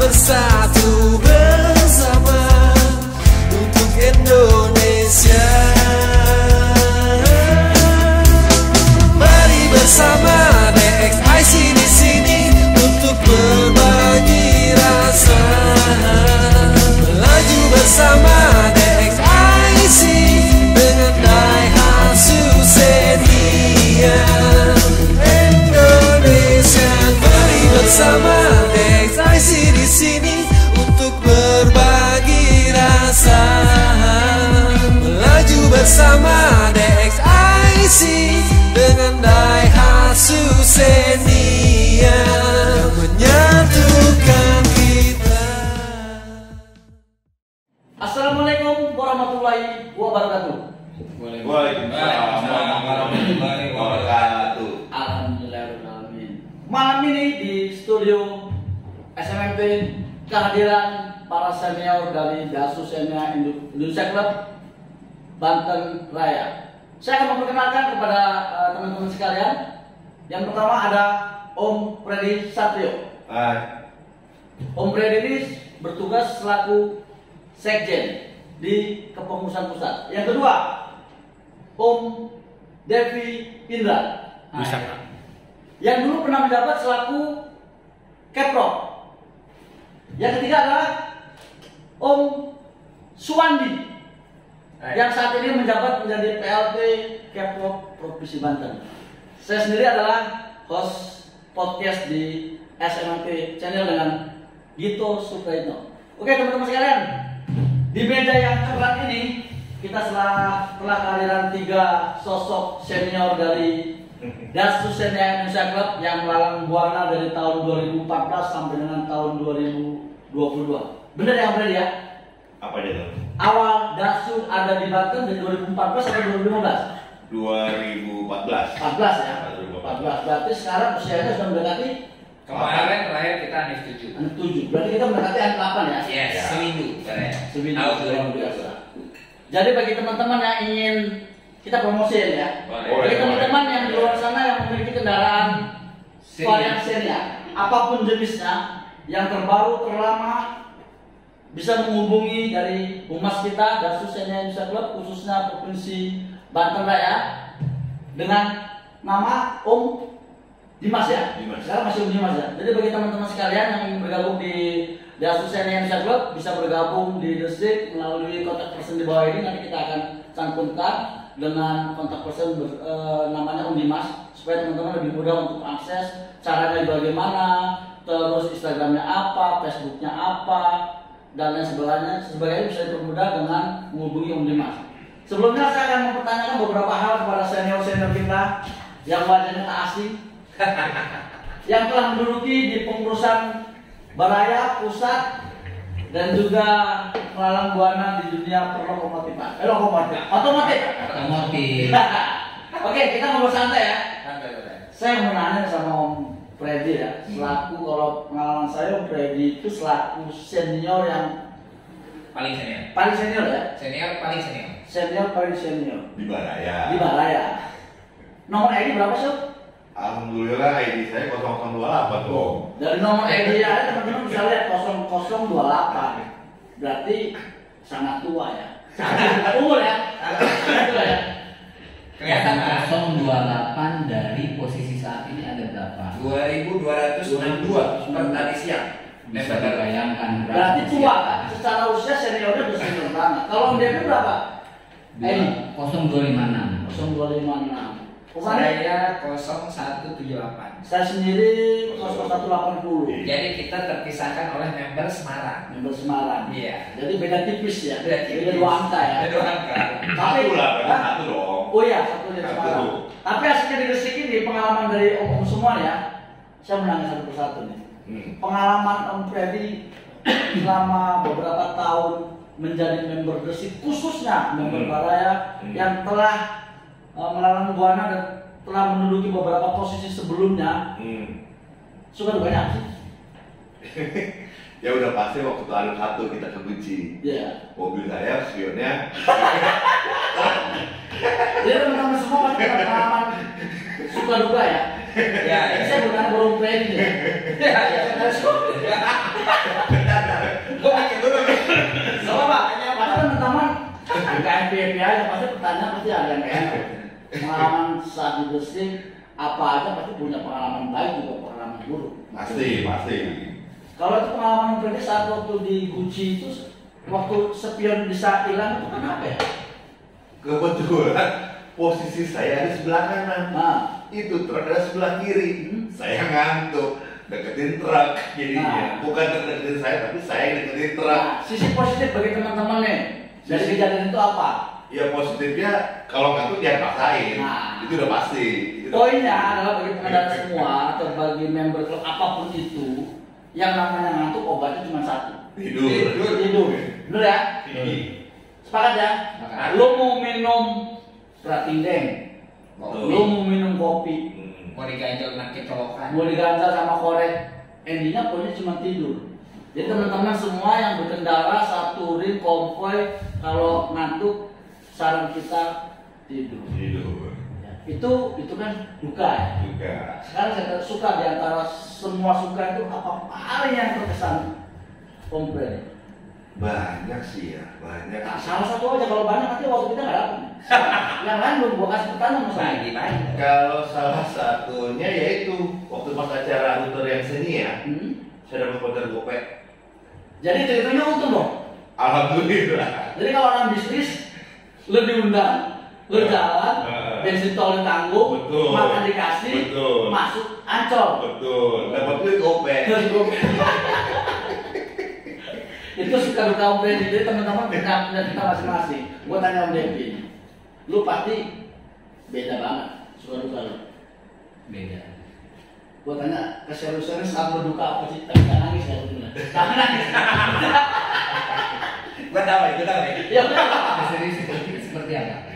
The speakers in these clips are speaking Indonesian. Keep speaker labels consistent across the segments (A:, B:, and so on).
A: bersatu bersama untuk Indonesia. Mari bersama DXIC di sini untuk berbagi rasa. Melaju bersama DXIC dengan Daihatsu Xenia. Indonesia, mari bersama DXIC di sini untuk berbagi rasa. Melaju bersama DXIC dengan Daihatsu Xenia yang menyatukan kita.
B: Assalamualaikum warahmatullahi wabarakatuh.
C: Waalaikumsalam warahmatullahi wabarakatuh.
B: Alhamdulillahirrahmanirrahim. Malam ini di studio SMMP kehadiran para senior dari Daihatsu Xenia Indonesia Club Banten Raya. Saya akan memperkenalkan kepada teman-teman sekalian. Yang pertama ada Om Freddy Satrio. Om Freddy ini bertugas selaku Sekjen di Kepengurusan Pusat. Yang kedua, Om Devi Indra. Yang dulu pernah menjabat selaku Keprok. Yang ketiga adalah Om Suwandi yang saat ini menjabat menjadi PLT Keprok Provinsi Banten. Saya sendiri adalah host podcast di SMMP Channel dengan Gito Supraitno. Oke teman-teman sekalian, di meja yang cerah ini kita telah kehadiran 3 sosok senior dari Daihatsu Xenia Indonesia Club yang melalang buana dari tahun 2014 sampai dengan tahun 2022. Benar ya Freddy ya?
C: Apa aja tuh?
B: Awal Daihatsu ada di Banten dari 2014 sampai 2015.
C: 2014.
B: 14 ya? 14. Berarti sekarang usianya sudah mendekati.
D: Kemarin terakhir kita ANIF 7.
B: Berarti kita mendekati ANIF 8 ya?
D: Yes,
C: Ya.
D: seminggu.
B: Seminggu.
D: Tahun
B: Luar
D: 2012.
B: biasa. Jadi bagi teman-teman yang ingin kita promosiin ya.
D: Boleh.
B: Bagi teman-teman yang di luar sana yang memiliki kendaraan varian Xenia, apapun jenisnya, yang terbaru, terlama, bisa menghubungi dari humas kita Daihatsu Xenia Indonesia Club khususnya Provinsi Banten Raya dengan nama Om Dimas ya. Sekarang masih Om Dimas ya. Jadi bagi teman-teman sekalian yang ingin bergabung di Daihatsu Xenia Indonesia Club bisa bergabung di Desik melalui kontak person di bawah ini. Nanti kita akan cantumkan dengan kontak person namanya Om Dimas supaya teman-teman lebih mudah untuk akses caranya bagaimana, terus Instagramnya apa, Facebooknya apa, dan lain sebagainya bisa dipermudah dengan menghubungi Om Dimas. Sebelumnya saya akan mempertanyakan beberapa hal kepada senior-senior kita yang wajahnya tak asing yang telah menduduki di pengurusan Baraya Pusat dan juga melalang buana di dunia perlokomotifan. Otomotif. Oke, kita ngobrol santai ya. Saya mau nanya sama Om Freddy ya, selaku kalau pengalaman saya Om Freddy itu selaku senior yang
D: Paling senior.
B: paling senior ya,
D: Paling senior.
B: senior paling senior
C: Di Baraya.
B: di Baraya. Nomor ID berapa sih?
C: Alhamdulillah ID saya 0028 tuh.
B: Dari nomor ID ya teman-teman bisa lihat 0028. Berarti sangat tua ya. Sangat umur ya. Sangat tua ya.
D: Kelihatan
E: 028 dari posisi saat ini ada berapa?
D: 2262 per tadi siang.
E: Bisa dibayangkan
B: Berarti tua
E: siapa?
B: kan? Secara usia seniornya udah senior banget. Kalau dia berapa?
E: 0256.
B: 0256.
D: Saya 0178.
B: Saya sendiri 0180.
D: Jadi kita terpisahkan oleh member Semarang.
B: Member Semarang.
D: Iya.
B: Jadi beda tipis ya.
D: Beda tipis.
B: Beda 2 angka ya.
D: Beda 2 angka.
B: Tapi
C: Satu lah,
B: Hah?
C: satu dong.
B: Oh iya, satu dari
C: Satu.
B: Semarang. Tapi asiknya di Gresik ini pengalaman dari Om semua ya. Saya menanya satu persatu nih. Pengalaman Om Freddy selama beberapa tahun menjadi member Gresik, khususnya member Baraya yang telah melalang buana dan telah menduduki beberapa posisi sebelumnya. Suka dukanya apa sih?
C: Ya udah pasti waktu itu ada satu kita kekunci.
B: Iya.
C: Mobil saya spionnya.
B: Jadi teman-teman semua pasti ada pengalaman suka duka ya.
D: Ya,
B: Ini saya bukan belum planning ya.
D: ya.
B: pengalaman saat leadership apa aja pasti punya pengalaman baik juga pengalaman buruk.
C: Pasti.
B: Kalau itu pengalaman pribadi saat waktu di Gucci itu, waktu spion bisa hilang itu kan apa ya?
C: Kebetulan posisi saya di sebelah kanan.
B: Nah,
C: Itu truk ada sebelah kiri. Saya ngantuk, deketin truk jadinya. Bukan truk deketin saya, tapi saya yang deketin truk.
B: nah, sisi positif bagi teman-teman nih dari kejadian itu apa?
C: Ya positifnya kalau ngantuk jangan paksain.
B: Nah.
C: Itu udah pasti.
B: Poinnya adalah bagi pengendara semua atau bagi member klub apapun itu, yang namanya ngantuk obatnya cuma satu. Tidur. Bener ya? Sepakat ya?
D: Sepakat.
B: Lo mau minum pratindeng, lo mau minum kopi,
D: Mau diganjel nak kecolokan.
B: mau diganjal sama korek, endingnya pokoknya cuma tidur. Jadi teman-teman semua yang berkendara saat touring konvoy, kalau ngantuk saran kita tidur. Ya, itu kan duka ya.
C: Juga.
B: Sekarang saya suka di antara semua suka itu apa paling yang terkesan komplain.
C: Banyak sih ya, banyak.
B: Nah, salah satu aja kalau banyak nanti waktu kita nggak dapat. Yang lain belum gua kasih pertanyaan mas.
D: Bagi.
C: Kalau salah satunya yaitu waktu pas acara router yang seni ya, saya dapat voucher gopek.
B: Jadi ceritanya untung dong.
C: Alhamdulillah.
B: Jadi kalau orang bisnis lo diundang, lo jalan, bensin tol ditanggung,
C: Betul.
B: makan dikasih,
C: Betul.
B: masuk ancol.
C: Betul. Dapat duit gopek.
B: Itu suka duka Om Deddy. Jadi teman-teman punya kita masing-masing. Gua tanya Om Deddy, lu pasti beda banget suka duka lu.
E: Beda.
B: Gua tanya keseriusannya saat lu duka apa sih? Tapi jangan nangis ya lu. Jangan nangis.
D: Gua tahu.
B: Ya udah.
E: Serius seperti apa?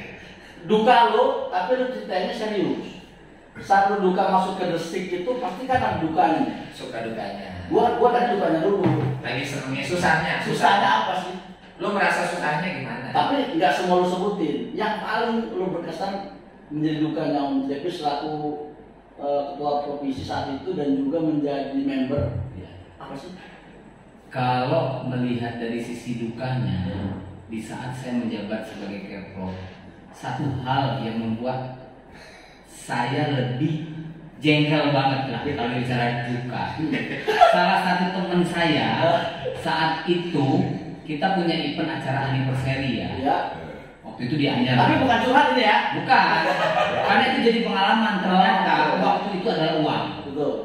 B: Duka lu, tapi lu ceritanya serius. Saat lu duka masuk ke desik itu pasti kan ada dukanya.
D: Suka dukanya.
B: Gua tadi dukanya dulu.
D: Lagi senengnya susahnya.
B: Susahnya apa sih?
D: Lu merasa susahnya gimana?
B: Tapi nggak semua lu sebutin. Yang paling lu berkesan menjadi dukanya Om Devi selaku ketua provinsi saat itu dan juga menjadi member.
E: Ya.
B: Apa sih?
E: Kalau melihat dari sisi dukanya, di saat saya menjabat sebagai Kepro, satu hal yang membuat saya lebih jengkel banget lah kalau bicara duka. Salah satu teman saya saat itu kita punya event acara anniversary ya.
B: Ya.
E: Waktu itu di Anyer.
B: Tapi bukan curhat ini ya.
E: Bukan. Karena itu jadi pengalaman ternyata waktu itu adalah uang.
B: Betul.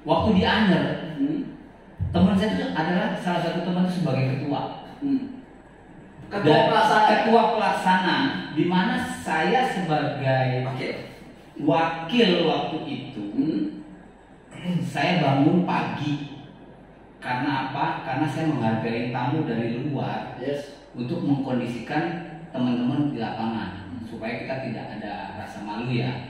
E: Waktu di Anyer, teman saya itu adalah salah satu teman itu sebagai ketua.
B: Ketua pelaksana.
E: Ketua pelaksana, di mana saya sebagai wakil waktu itu, saya bangun pagi. Karena apa? Karena saya menghargai tamu dari luar untuk mengkondisikan teman-teman di lapangan supaya kita tidak ada rasa malu ya.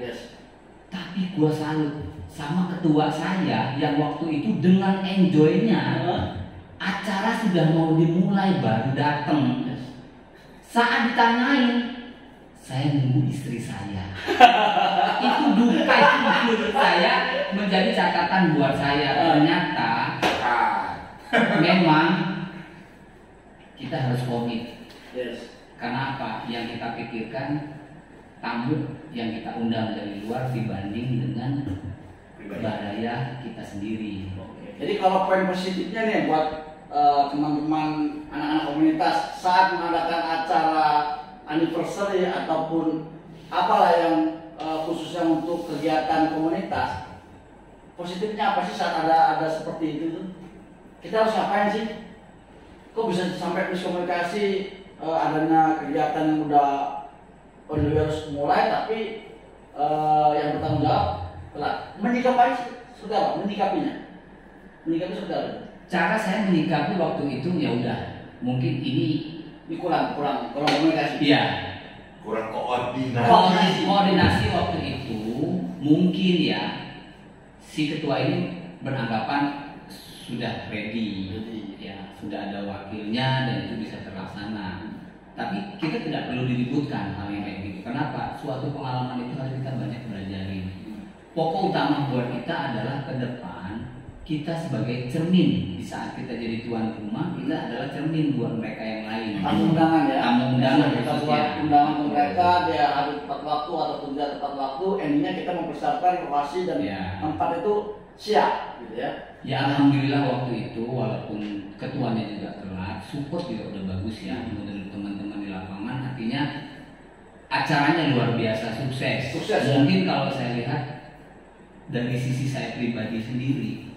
E: Tapi gua salut sama ketua saya yang waktu itu dengan enjoynya acara sudah mau dimulai baru datang. Saat ditanyain, saya nunggu istri saya. Itu duka itu menurut saya menjadi catatan buat saya. Ternyata memang kita harus komit. Karena apa? Yang kita pikirkan tamu yang kita undang dari luar dibanding dengan baraya kita sendiri.
B: Jadi kalau poin positifnya nih buat teman-teman anak-anak komunitas saat mengadakan acara anniversary ataupun apalah yang khususnya untuk kegiatan komunitas, positifnya apa sih saat ada seperti itu tuh? Kita harus ngapain sih? Kok bisa sampai miskomunikasi adanya kegiatan yang udah harus mulai tapi yang bertanggung jawab telat. Menyikapi saudara, menyikapi saudara.
E: Cara saya menyikapi waktu itu ya udah, mungkin ini
B: kurang komunikasi.
E: Iya.
C: Kurang koordinasi.
E: Koordinasi waktu itu mungkin ya si ketua ini beranggapan sudah ready, ya sudah ada wakilnya dan itu bisa terlaksana. Tapi kita tidak perlu diributkan hal yang kayak gitu. Kenapa? Suatu pengalaman itu harus kita banyak belajarin. Pokok utama buat kita adalah ke depan kita sebagai cermin. Di saat kita jadi tuan rumah, kita adalah cermin buat mereka yang lain.
B: Tamu undangan ya.
E: Tamu undangan
B: Kita
E: khususnya.
B: buat undangan ke mereka, dia harus tepat waktu ataupun tidak tepat waktu. Endingnya kita mempersiapkan lokasi dan
E: Ya.
B: tempat itu siap, gitu ya.
E: Ya alhamdulillah waktu itu walaupun ketuanya juga telat, support juga udah bagus ya menurut teman-teman di lapangan. Artinya acaranya luar biasa sukses.
B: Sukses, ya.
E: Mungkin kalau saya lihat dari sisi saya pribadi sendiri,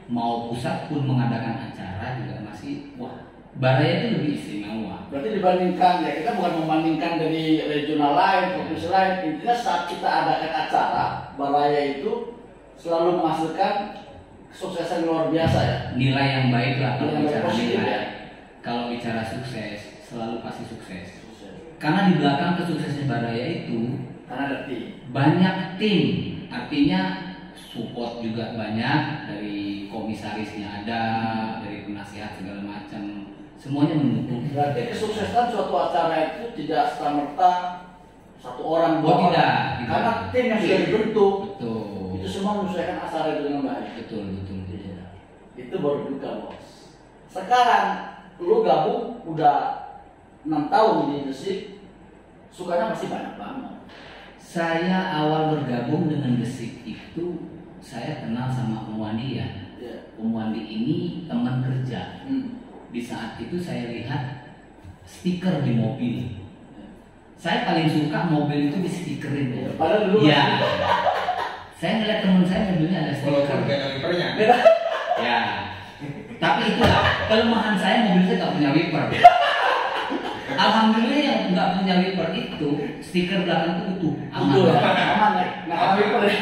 E: mau pusat pun mengadakan acara juga masih Baraya itu lebih istimewa.
B: Berarti dibandingkan ya, kita bukan membandingkan dari regional lain, provinsi lain. Intinya saat kita adakan acara, Baraya itu selalu menghasilkan kesuksesan luar biasa ya.
E: Nilai yang baik lah kalau
B: Nilai yang
E: bicara
B: positif,
E: nilai.
B: ya.
E: Kalau bicara sukses, selalu pasti sukses. Karena di belakang kesuksesan Baraya itu
B: Karena ada tim.
E: banyak tim, artinya support juga banyak, dari komisarisnya ada, dari penasihat segala macam, semuanya mendukung.
B: Berarti kesuksesan suatu acara itu tidak serta-merta satu orang, dua
E: Oh,
B: orang.
E: tidak.
B: Karena tim yang sudah dibentuk
E: Betul.
B: itu semua menyelesaikan acara itu dengan baik.
E: Betul.
B: Itu baru duka, bos. Sekarang lu gabung udah 6 tahun di Desik, sukanya masih banyak banget.
E: Saya awal bergabung dengan Desik itu saya kenal sama Om Wandi ya.
B: Ya.
E: Om Wandi ini teman kerja. Di saat itu saya lihat stiker di mobil. Saya paling suka mobil itu di stikerin ya.
B: Padahal dulu
E: Ya. Saya ngeliat teman saya mobilnya ada stiker.
D: Walaupun gak ada wipernya.
E: Ya. Tapi itulah kelemahan saya, mobil saya nggak punya wiper. Alhamdulillah yang nggak punya wiper itu stiker belakang itu utuh, aman.
B: Betul, aman ya. Nggak ada wiper ya.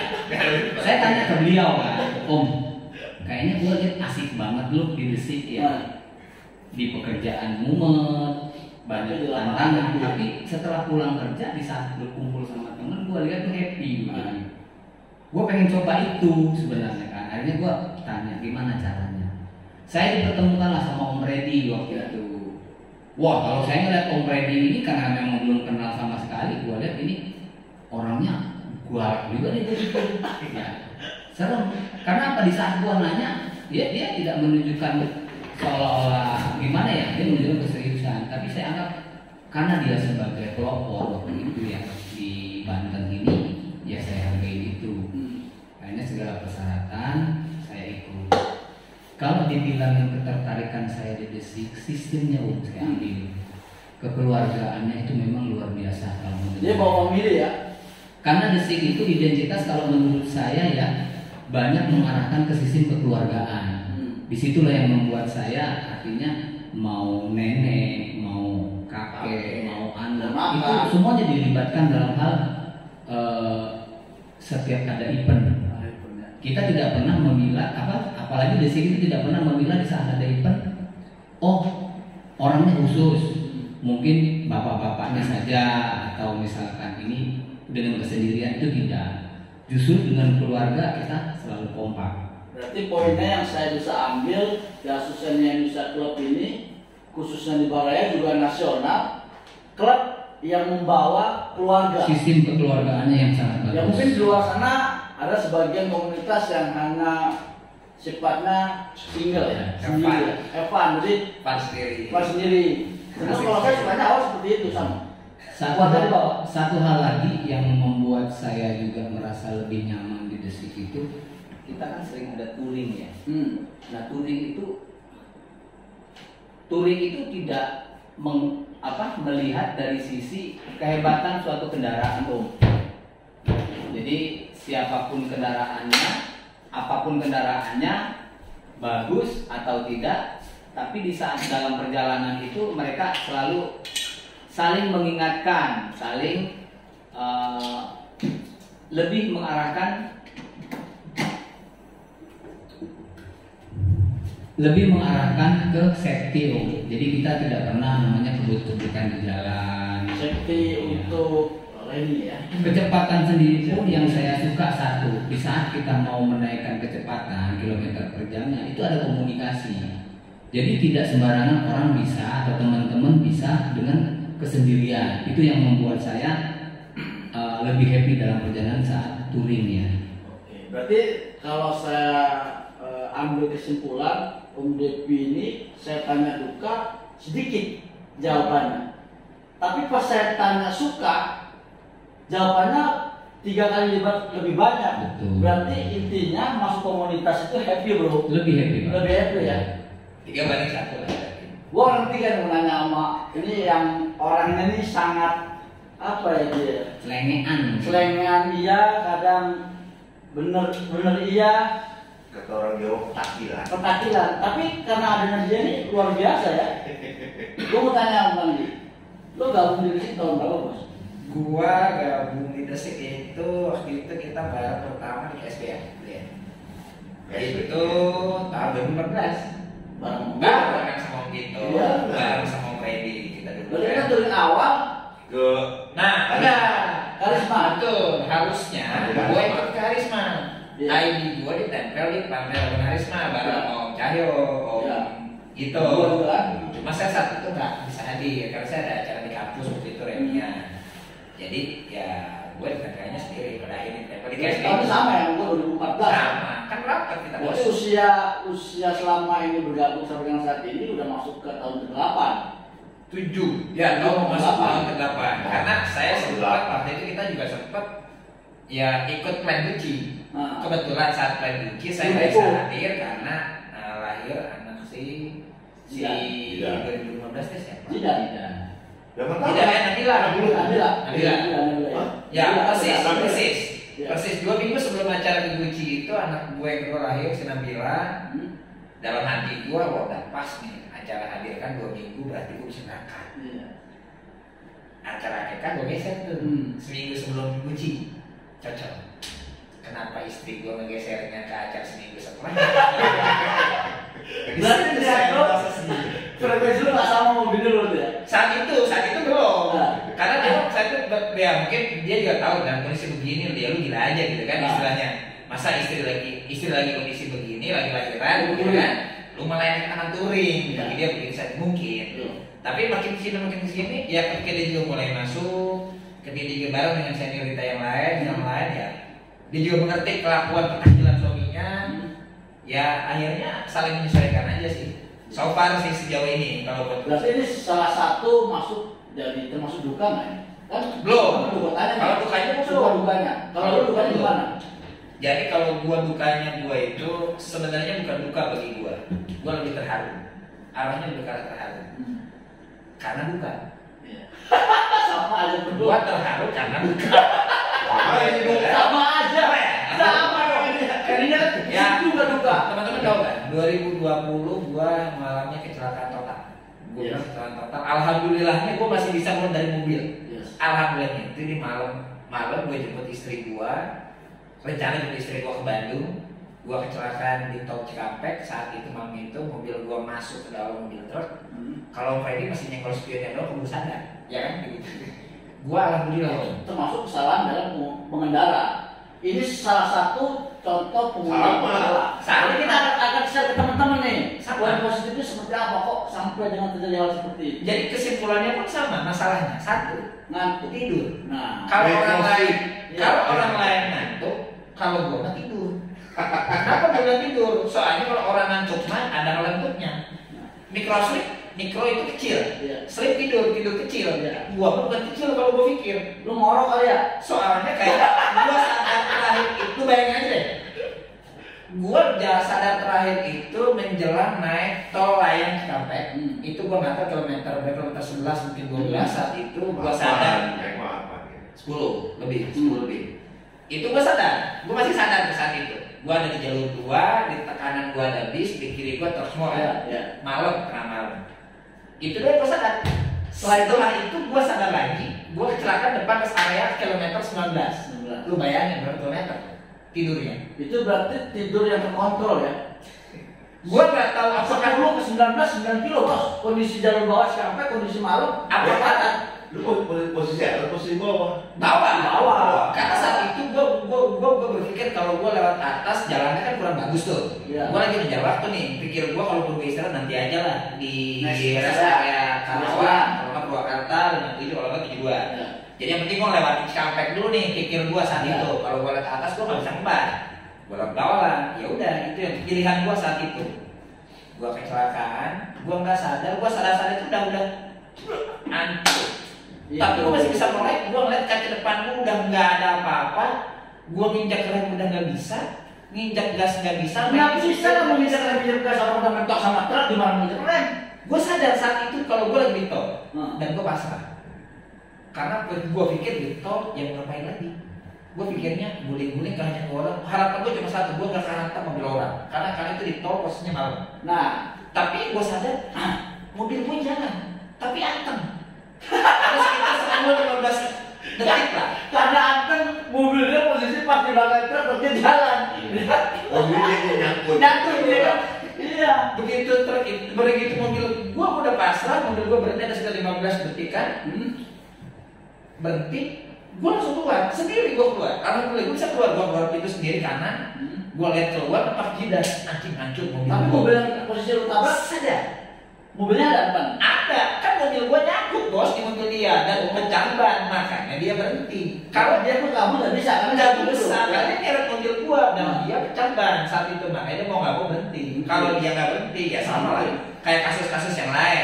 E: Saya tanya ke beliau kan, Om, kayaknya gue lihat asik banget lu di Desik ya.
B: Nah.
E: Di pekerjaan mumet, banyak tantangan, tapi setelah pulang kerja di saat berkumpul sama temen, gue lihat tuh happy. Gue pengen coba itu sebenarnya kan. Akhirnya gue tanya gimana caranya. Saya dipertemukan lah sama Om Reddy waktu itu. Wah, kalau saya ngeliat Om Reddy ini karena memang belum kenal sama sekali, gue lihat ini orangnya galak juga nih jadi ya, serem. Karena apa, di saat gue nanya, dia tidak menunjukkan seolah-olah gimana ya, dia menunjukkan keseriusan. Tapi saya anggap karena dia sebagai pelopor waktu itu yang di Banten ini, ya saya hargai itu. Akhirnya segala persyaratan saya ikut. Kalau dibilang yang ketertarikan saya di Desik, sistemnya saya ambil. Kekeluargaannya itu memang luar biasa kalau menurut
B: Dia bawa pemilih ya.
E: Karena Desik itu identitas kalau menurut saya ya banyak mengarahkan ke sistem kekeluargaan. Disitulah yang membuat saya artinya mau nenek, mau kakek, mau anak, itu semuanya dilibatkan dalam hal setiap ada event. Kita tidak pernah memilah apalagi Desik itu tidak pernah memilah di saat ada event. Oh, orangnya khusus, mungkin bapak-bapaknya saja atau misalkan ini dengan kesendirian, itu tidak. Justru dengan keluarga kita selalu kompak.
B: Berarti poinnya yang saya bisa ambil di Asosiasi Indonesia Klub ini, khususnya di Baraya juga nasional, klub yang membawa keluarga.
E: Sistem kekeluargaannya yang sangat bagus.
B: Ya mungkin di luar sana ada sebagian komunitas yang hanya sifatnya single ya, sendiri, Evan, jadi pas sendiri. Terus kalau saya sukanya awal seperti itu sama.
E: Satu hal lagi yang membuat saya juga merasa lebih nyaman di Desik itu, kita kan sering ada touring ya. Nah touring itu tidak melihat dari sisi kehebatan suatu kendaraan umum. Jadi siapapun kendaraannya, apapun kendaraannya, bagus atau tidak, tapi di saat dalam perjalanan itu mereka selalu saling mengingatkan, saling lebih mengarahkan ke safety. Jadi kita tidak pernah namanya kebut-kebutan di jalan.
B: Safety untuk ini ya.
E: Kecepatan sendiri pun yang saya suka satu, di saat kita mau menaikkan kecepatan kilometer per jamnya itu ada komunikasi. Jadi tidak sembarangan orang bisa atau teman-teman bisa dengan kesendirian. Itu yang membuat saya lebih happy dalam perjalanan saat touring ya.
B: Oke, berarti kalau saya ambil kesimpulan Om Depi ini saya tanya duka sedikit jawabannya. Tapi pas saya tanya suka, jawabannya 3 kali lebih banyak.
E: Betul.
B: Berarti intinya masuk komunitas itu happy bro.
E: Lebih happy Pak.
B: Lebih happy ya.
D: 3-1 lah.
B: Gua ngerti kan mau nanya sama ini yang orangnya ini sangat apa ya dia? Selengean iya, kadang bener iya,
C: Kata orang Jawa petakilan.
B: petakilan. Tapi karena adanya dia ini luar biasa ya. Gua mau tanya Bang Di, lo gabung di sini tahun berapa bos?
D: Gua gabung di Desik itu waktu itu kita bareng pertama di KSBM. Ya. Itu tahun 2014. Bareng sama Om Gito,
B: Iya.
D: bareng sama Om Freddy kita dulu.
B: Berarti kan dari awal
C: Ke
D: Nah,
B: ada karisma.
D: betul, harusnya gue ikut karisma.
B: Iya.
D: ID gue ditempel di pameran karisma bareng Om Cahyo, Om
B: Iya.
D: Gito.
B: Gua juga.
D: Cuma saya saat itu nggak bisa hadir karena saya ada acara di kampus waktu itu remnya. Jadi ya gue ditempelnya sendiri pada akhirnya ditempel di KSB.
B: Tahun sama yang gua 2014.
D: Sama, kan rapat kita bos.
B: Berarti usia selama ini bergabung sampai dengan saat ini udah masuk ke tahun ke-8.
D: 7 ya tahun masuk tahun ke-8 karena saya sempat waktu itu kita juga sempat ya ikut plan Gucci.
B: Nah.
D: Kebetulan saat plan Gucci saya nggak bisa hadir karena lahir anak si
C: Tidak.
D: 2015 siapa?
B: Tidak.
C: Zaman
D: Tidak ya Nabila.
B: Nabila.
D: Nabila. Ya persis.
B: Ya.
D: Persis 2 minggu sebelum acara di Gucci itu anak gue lahir si Nabila. Dalam hati gue wah udah pas nih acara hadir kan 2 minggu berarti gue bisa berangkat.
B: Iya.
D: Acara akekah gue geser tuh seminggu sebelum Gucci. Cocok. Kenapa istri gue ngegesernya ke acara seminggu setelah?
B: Berarti dia tuh frekuensi lu nggak sama mobil dulu ya?
D: Saat itu belum.
B: Nah.
D: Karena dia saat itu ya mungkin dia juga tahu dan kondisi begini dia lu gila aja gitu kan
B: Nah.
D: istilahnya. Masa istri lagi kondisi begini lagi lahiran gitu kan. Lu malah anak touring,
B: Ya.
D: jadi dia bikin saat mungkin. Tapi makin kesini ya ketika dia juga mulai masuk, ketika dia bareng dengan seniorita yang lain ya dia juga mengerti kelakuan petakilan suaminya. Ya akhirnya saling menyesuaikan aja sih. So far sih sejauh ini kalau buat
B: Berarti ini salah satu masuk jadi termasuk duka nggak ya? Kan
D: Belum.
B: Gua tanya.
D: Kalau dukanya
B: suka dukanya. Kalau lu dukanya gimana?
D: Jadi kalau gua dukanya gua itu sebenarnya bukan duka bagi gua. Gua lebih terharu. Arahnya lebih ke arah terharu. Karena duka.
B: Sama aja
D: Gua
B: berdua.
D: terharu karena duka.
B: Sama aja.
D: Apa ya?
B: Sama dong ini. Kayaknya
D: Ya.
B: itu juga duka.
D: Teman-teman tahu kan? 2020 gua mengalami kecelakaan total. Gua
B: Iya.
D: kecelakaan total. Alhamdulillahnya gua masih bisa keluar dari mobil.
B: Yes.
D: Alhamdulillahnya itu di malam gue jemput istri gua. Rencana jemput istri gua ke Bandung. Gua kecelakaan di tol Cikampek. Saat itu malam itu mobil gua masuk ke dalam mobil truk. Kalau Freddy masih nyenggol spionnya doang, gue sadar, ya kan? Gua alhamdulillah.
B: Termasuk kesalahan dalam pengendara. Ini salah satu contoh pengendara.
D: Sama.
B: Jadi kita akan share ke teman-teman nih.
D: Sama.
B: Poin positifnya seperti apa kok sampai dengan terjadi hal seperti ini?
D: Jadi kesimpulannya pun sama masalahnya. Satu,
B: Ngantuk.
D: tidur.
B: Nah,
D: Kalau
C: Emosi.
D: orang lain,
B: Iya.
D: kalau orang lain ngantuk, kalau gua nggak tidur. Kenapa gua nggak tidur? Soalnya kalau orang ngantuk mah ada ngantuknya. Mikro itu kecil.
B: Iya.
D: Sleep tidur kecil.
B: Iya.
D: Gua pun bukan kecil kalau gua pikir.
B: Lu ngorok kali ya?
D: Soalnya kayak gua sadar terakhir itu bayangin aja deh. Gua sadar terakhir itu menjelang naik tol layang Cikampek. Itu gua nggak tahu kilometer berapa, kilometer 11 mungkin 12 saat itu gua sadar.
C: Naik apa?
D: 10 lebih. Itu gua sadar. Gua masih sadar di saat itu. Gua ada di jalur 2, di kanan gua ada bis, di kiri gua truk semua kan.
B: Iya.
D: Malam, tengah malam. Itu deh gua sadar. Setelah itu gua sadar lagi, gua kecelakaan depan rest area kilometer 19. Lu bayangin berapa kilometer tidurnya?
B: Itu berarti tidur yang terkontrol ya?
D: Gua nggak tahu apakah
B: 10 ke 19, 9 kilo bos. Kondisi jalur bawah sampai kondisi malam.
D: apakah
C: Lu posisi atas, posisi bawah.
D: bawah. Karena saat itu gua berpikir kalau gua lewat atas jalannya kan kurang bagus tuh.
B: Iya.
D: Gua lagi ngejar waktu nih. Pikir gua kalau perlu istirahat nanti aja lah di
B: Next
D: rest
B: area.
D: area Karawang, kalau nggak Purwakarta, 57, kalau nggak 72.
B: Iya.
D: Jadi yang penting gua lewatin Cikampek dulu nih. Pikir gua saat
B: Iya.
D: itu. Kalau gua lihat ke atas gua nggak bisa kembar. Bola-bola, ya udah itu yang pilihan gua saat itu. Gua kecelakaan, gua nggak sadar, gua sadar itu udah hancur. Tapi gua masih bisa melek, gua ngeliat kaca depan gua udah nggak ada apa-apa, gua nginjak rem udah nggak bisa, nginjak gas nggak bisa.
B: Nggak bisa lah menginjak rem gas, orang udah mentok sama truk gimana menginjak rem?
D: Gua sadar saat itu kalau gua lagi di tol dan gua pasrah. Karena gua pikir di tol yang ngapain lagi? Gue pikirnya guling-guling karena orang. Harapan gue cuma satu, gue gak hantam mobil orang. Karena itu di tol posisinya malam.
B: Nah,
D: tapi gue sadar, mobil gue jalan, tapi anteng. Ada sekitar 10-15 detik lah.
B: Karena anteng mobilnya posisi pas di belakang truk dia jalan.
C: Mobilnya nyangkut.
B: Nyangkut dia. Iya.
D: Begitu mobil gue udah pasrah, mobil gue berhenti ada sekitar 15 detik kan. Berhenti. Gue langsung keluar, sendiri gue keluar. Alhamdulillah gue bisa keluar, gue keluar pintu sendiri kanan. Gue lihat keluar, tempat jidat, anjing hancur mobil.
B: Tapi mobil yang posisi lu tabrak ada. Mobilnya ada depan.
D: Ada, kan mobil gue nyangkut bos di mobil dia dan pecah ban, makanya dia berhenti.
B: Kalau dia pun kamu nggak bisa, kan
D: nggak bisa, karena nyeret mobil gue dan dia pecah ban saat itu, makanya dia mau nggak mau berhenti. Kalau dia nggak berhenti ya sama lah, kayak kasus-kasus yang lain,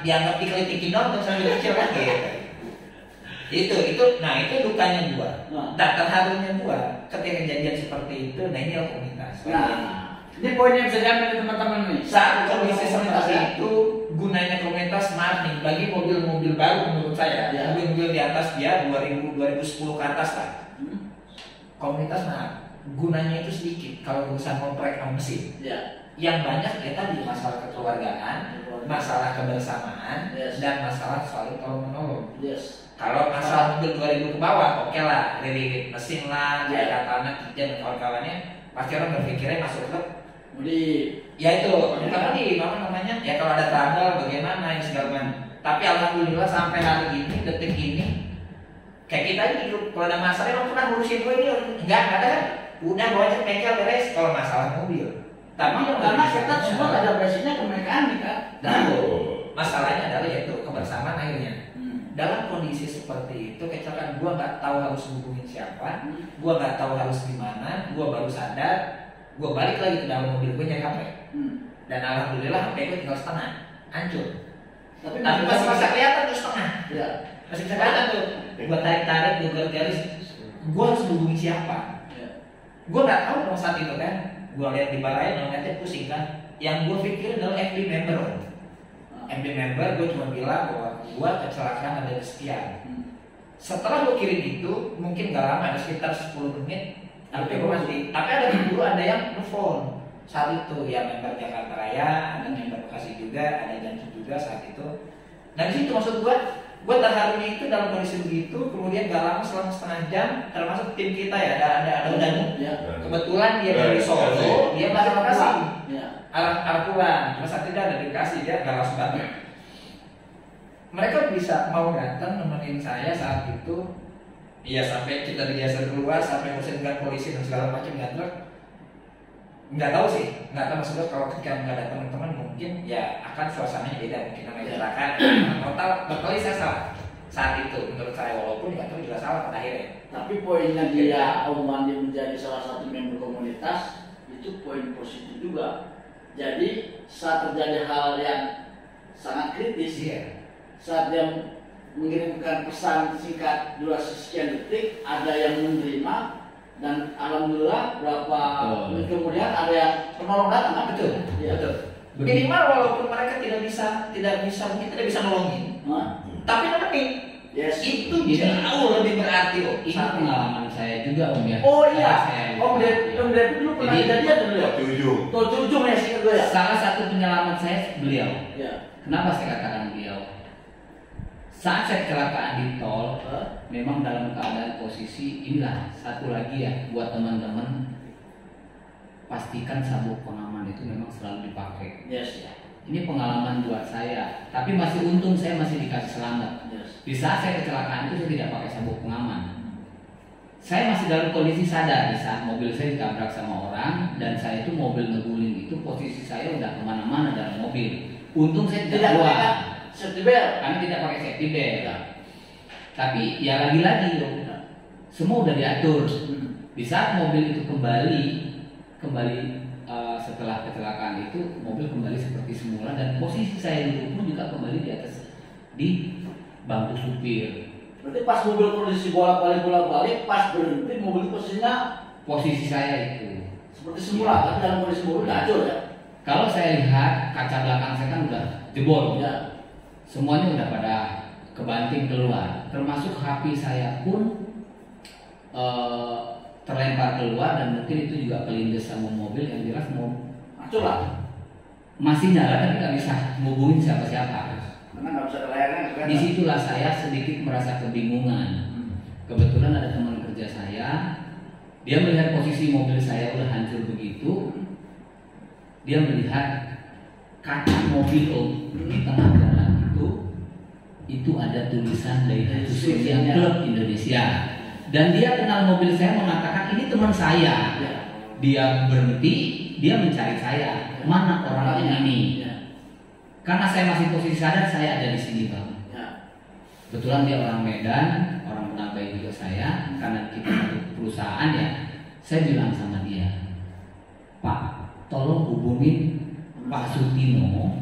D: dianggap dikelitikin nonton sambil kecil kan gitu. Itu dukanya gua. Dan terharunya gua ketika kejadian seperti itu. Nah ini adalah komunitas.
B: Nah, ini poin yang bisa diambil teman-teman nih.
D: Saat kondisi seperti itu, gunanya komunitas maaf nih bagi mobil-mobil baru menurut saya, mobil-mobil di atas dia 2010 ke atas lah. Komunitas maaf, gunanya itu sedikit kalau urusan ngoprek sama mesin. Yang banyak ya tadi masalah kekeluargaan, masalah kebersamaan, dan masalah saling tolong menolong. Kalau masalah mobil 2000 ke bawah, oke lah, lilit mesin lah, jaga tanah, kerja dan kawan-kawannya, pasti orang berpikirnya masuk ke ya itu, bukan mudik, apa namanya? Ya kalau ada trouble bagaimana, yang segala macam. Tapi alhamdulillah sampai hari ini, detik ini, kayak kita ini kalau ada masalah, emang pernah ngurusin gue ini? Enggak ada kan? Udah bawa aja bengkel beres kalau masalah mobil. Tapi
B: karena kita semua ada basicnya ke mekanik kan.
D: Dan masalahnya adalah yaitu kebersamaan akhirnya. Dalam kondisi seperti itu, kecelakaan gue nggak tahu harus hubungin siapa, gue nggak tahu harus gimana, gue baru sadar, gue balik lagi ke dalam mobil gue nyari HP, dan alhamdulillah HP gue tinggal setengah, hancur. Tapi masih bisa kelihatan tuh setengah, masih bisa kelihatan tuh. Gue tarik, gue garis, gue harus hubungin siapa? Gue nggak tahu dong saat itu kan, gue lihat di balai, nomornya pusing kan. Yang gue pikir adalah FB member. FB member, gue cuma bilang bahwa gue kecelakaan ada sekian. Setelah gue kirim itu, mungkin gak lama, ada sekitar 10 menit tapi gue mati. Tapi ada dulu ada yang nelfon saat itu, ya member Jakarta Raya, ada member Bekasi juga, ada Janji juga saat itu. Dan disitu maksud gue terharunya itu dalam kondisi begitu. Kemudian gak lama selama setengah jam, termasuk tim kita ya, ada Danu. Kebetulan dia dari Solo, dia masuk Bekasi. Arah pulang, masa tidak ada dikasih dia nggak langsung datang. Mereka bisa mau datang nemenin saya saat itu, iya sampai kita digeser keluar, sampai ngurusin dengan polisi dan segala macam nggak tahu sih, nggak tahu maksudnya kalau ketika nggak ada teman-teman mungkin ya akan suasananya beda, mungkin namanya kecelakaan. Total berkali saya salah saat itu menurut saya, walaupun nggak tahu juga salah pada akhirnya.
B: Tapi poinnya dia Om Wandi menjadi salah satu member komunitas itu poin positif juga. Jadi saat terjadi hal yang sangat kritis, saat dia mengirimkan pesan singkat durasi sekian detik, ada yang menerima dan alhamdulillah berapa menit kemudian ada yang penolong datang kan?
D: Betul. Minimal walaupun mereka tidak bisa nolongin, tapi nemenin. Itu jauh lebih berarti loh.
E: Ini pengalaman saya juga Om ya.
B: Oh iya, Om Dep dulu pernah kejadian dulu ya? Tujuh ya sih gue ya.
E: Salah satu penyelamat saya beliau. Kenapa saya katakan beliau? Saat saya kecelakaan di tol, memang dalam keadaan posisi inilah satu lagi ya buat teman-teman, pastikan sabuk pengaman itu memang selalu dipakai. Ini pengalaman buat saya, tapi masih untung saya masih dikasih selamat. Di saat saya kecelakaan itu saya tidak pakai sabuk pengaman. Saya masih dalam kondisi sadar di saat mobil saya ditabrak sama orang dan saya itu mobil ngeguling itu posisi saya udah kemana-mana dalam mobil. Untung saya tidak keluar.
B: Safety belt.
E: Kami tidak pakai safety belt. Tapi ya lagi-lagi semua udah diatur. Di saat mobil itu kembali setelah kecelakaan itu, mobil kembali seperti semula dan posisi saya dulu pun juga kembali di bangku supir.
B: Berarti pas mobil kondisi bolak-balik, pas berhenti mobil posisi saya itu
E: seperti semula,
B: kan dalam kondisi mobil hancur ya.
E: Kalau saya lihat kaca belakang saya kan udah jebol,
B: ya.
E: Semuanya udah pada kebanting keluar, termasuk HP saya pun terlempar keluar dan mungkin itu juga kelindes sama mobil yang jelas
B: hancur lah.
E: Masih nyala tapi nggak bisa ngubungin siapa-siapa.
B: Karena nggak bisa kelayarnya.
E: Disitulah saya sedikit merasa kebingungan. Kebetulan ada teman kerja saya, dia melihat posisi mobil saya udah hancur begitu, dia melihat kaca mobil di tengah jalan itu ada tulisan dari Social Club Indonesia. Dan dia kenal mobil saya, mengatakan ini teman saya. Dia berhenti, dia mencari saya. Mana orang ini? Karena saya masih posisi sadar, saya ada di sini, Bang. Kebetulan dia orang Medan, orang Penambay juga saya. Karena kita satu perusahaan ya, saya bilang sama dia, Pak, tolong hubungin Pak Sutino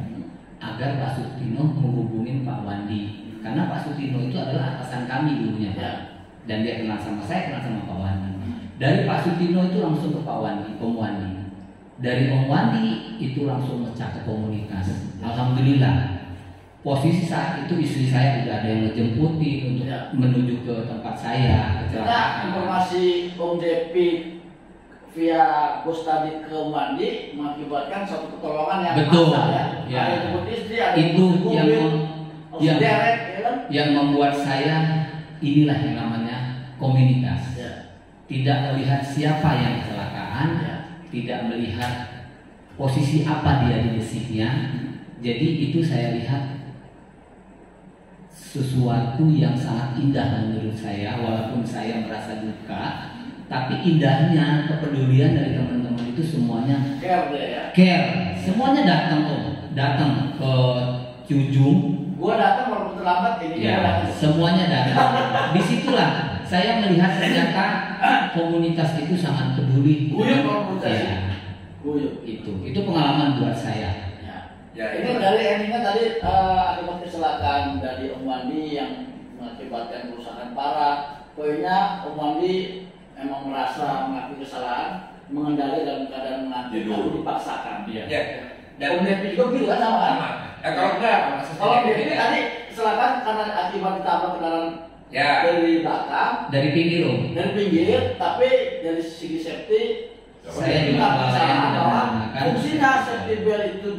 E: agar Pak Sutino menghubungin Pak Wandi. Karena Pak Sutino itu adalah atasan kami dulunya, Pak. Dan dia kenal sama saya, kenal sama Pak Wandi. Dari Pak Sutino itu langsung ke Pak Wandi, Om Wandi. Dari Om Wandi itu langsung ngecek ke komunitas. Alhamdulillah. Posisi saat itu istri saya udah ada yang ngejemputin untuk menuju ke tempat saya.
B: Nah, informasi Om Depi via bos tadi ke Om Wandi mengakibatkan suatu pertolongan yang
E: betul.
B: Ya.
E: Itu yang membuat saya inilah yang namanya komunitas. Tidak melihat siapa yang kecelakaan, tidak melihat posisi apa dia di desiknya. Jadi itu saya lihat sesuatu yang sangat indah menurut saya, walaupun saya merasa duka, tapi indahnya kepedulian dari teman-teman itu semuanya care, semuanya datang ke Cujung.
B: Gua datang walaupun terlambat ini.
E: Semuanya datang. Disitulah saya melihat ternyata komunitas itu sangat peduli. Itu pengalaman buat saya.
B: Ini dari endingnya tadi akibat kecelakaan dari Om Wandi yang mengakibatkan kerusakan parah. Poinnya Om Wandi emang merasa mengakui kesalahan, mengendali dalam keadaan mengantuk lalu dipaksakan. Dan Om Depi juga gitu kan sama kan?
D: Kalau enggak,
B: kalau Depi tadi kecelakaan karena akibat ditabrak kendaraan dari belakang,
E: dari
B: pinggir, tapi dari segi safety
E: saya juga
B: bahwa fungsinya safety belt itu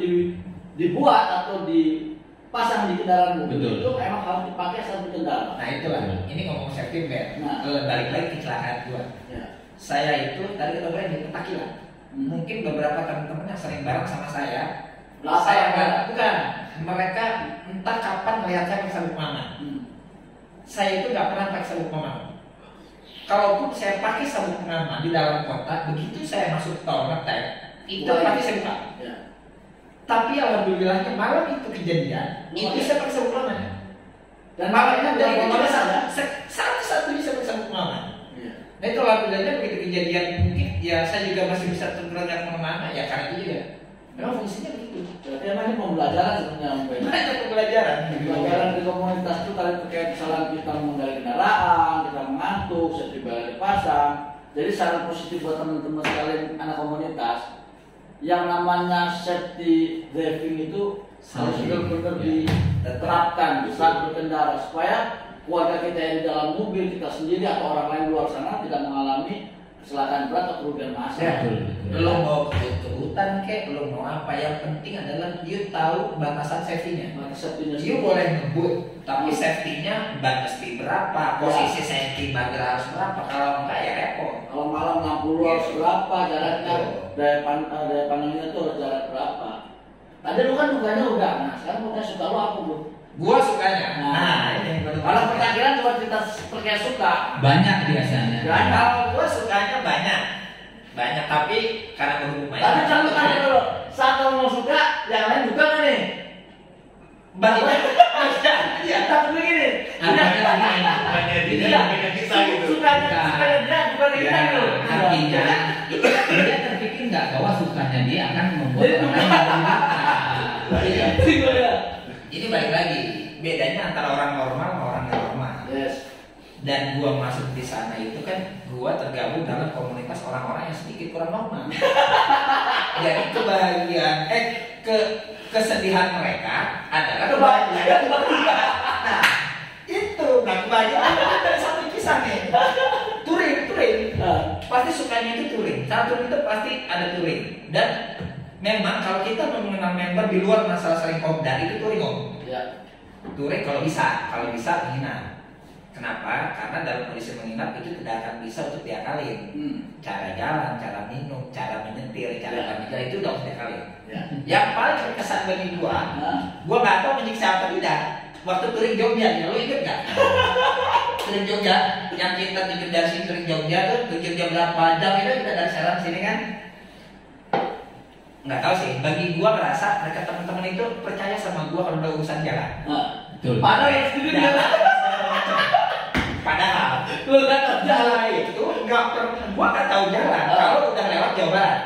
B: dibuat atau dipasang di kendaraan mobil itu emang harus dipakai saat berkendara.
D: Nah itulah, ini ngomong safety belt. Balik lagi kecelakaan gua. Saya itu tadi kita di Petakilan. Mungkin beberapa teman-teman yang sering bareng sama saya bukan, mereka entah kapan melihat saya pakai sabuk pengaman. Saya itu nggak pernah pakai sabuk pengaman. Kalaupun saya pakai sabuk pengaman di dalam kota, begitu saya masuk tol ngetek, itu pasti saya buka. Tapi alhamdulillahnya malam itu kejadian, itu saya pakai sabuk pengaman. Dan malamnya dari kemana satu-satunya saya pakai sabuk pengaman. Nah itu alhamdulillahnya begitu kejadian mungkin ya saya juga masih bisa tergerak kemana-mana ya karena itu juga. Memang fungsinya begitu.
B: Berarti emang ini pembelajaran sebenarnya.
D: Banyak pembelajaran.
B: Pembelajaran di komunitas itu tadi terkait kesalahan kita mengendali kendaraan, kita mengantuk, safety belt dipasang. Jadi sangat positif buat teman-teman sekalian anak komunitas. Yang namanya safety driving itu harus benar-benar diterapkan saat berkendara supaya keluarga kita yang di dalam mobil, kita sendiri atau orang lain di luar sana tidak mengalami kecelakaan berat atau kerugian massal.
D: Lo mau ke hutan kek, lo mau apa? Yang penting adalah you tahu batasan safety-nya. You boleh ngebut, tapi safety-nya ban mesti berapa, posisi safety bager harus berapa. Kalau enggak ya repot.
B: Kalau malam lampu lu harus berapa, jaraknya daya pandangnya tuh harus jarak berapa. Tadi lu kan dukanya udah, nah sekarang mukanya suka lu apa bro?
D: Gua sukanya.
B: Ini kalau pertanyaan coba kita terkait suka.
E: Banyak biasanya.
D: Kalau gua sukanya banyak, tapi karena berhubungan.
B: Tapi contoh tanya dulu, saat kamu mau suka, yang lain juga nggak nih?
D: Banyak.
B: Iya. Tapi begini.
C: Bukannya dia, bukan kita gitu.
B: Sukanya dia bukan kita gitu.
E: artinya dia terpikir nggak bahwa sukanya dia akan membuat orang lain menderita.
D: Ini balik lagi, bedanya antara orang normal sama orang nggak normal.
B: Yes.
D: Dan gua masuk di sana itu kan gua tergabung dalam komunitas orang-orang yang sedikit kurang normal. Jadi kebahagiaan kesedihan mereka adalah kebahagiaan. Nah, itu kebahagiaan dari satu kisah nih. Touring. Pasti sukanya itu touring. Saat touring itu pasti ada touring. Dan memang kalau kita mengenal member di luar masalah sering kopdar itu touring om.
B: Ya.
D: Touring kalau bisa menginap. Kenapa? Karena dalam kondisi menginap itu tidak akan bisa untuk diakalin. Cara jalan, cara minum, cara menyetir, cara berbicara itu udah harus diakalin.
B: Ya.
D: Yang paling berkesan bagi gua nggak tahu menyiksa apa tidak. Waktu touring Jogja, lo inget nggak? Touring Jogja, yang kita tujuh dari sini touring Jogja tuh 7 jam berapa jam itu kita dari Serang sini kan? Nggak tahu sih. Bagi gua merasa mereka teman-teman itu percaya sama gua kalau udah urusan jalan.
E: Betul.
D: Padahal lu nggak tahu jalan itu nggak pernah. Gua nggak tahu jalan. Kalau udah lewat Jawa Barat,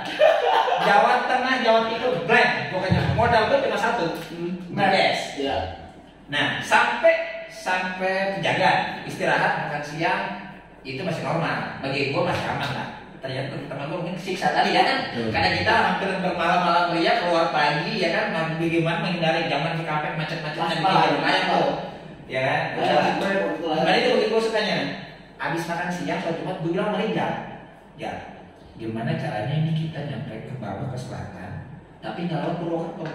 D: Jawa Tengah, Jawa Timur, blank. Pokoknya modal gua cuma satu, beres.
B: Ya.
D: Nah sampai Pejagan istirahat makan siang itu masih normal. Bagi gua masih aman lah. Ternyata teman gua mungkin siksa tadi ya kan? Karena kita hampir bermalam-malam ria keluar pagi ya kan? Bagaimana menghindari zaman Cikampek macet-macetan di jalan raya tuh. Ya kan? Nah itu begitu gue sukanya. Abis makan siang suatu Jumat gue bilang sama Rijal, ya gimana caranya ini kita nyampe ke bawah ke selatan tapi nggak lewat Purwokerto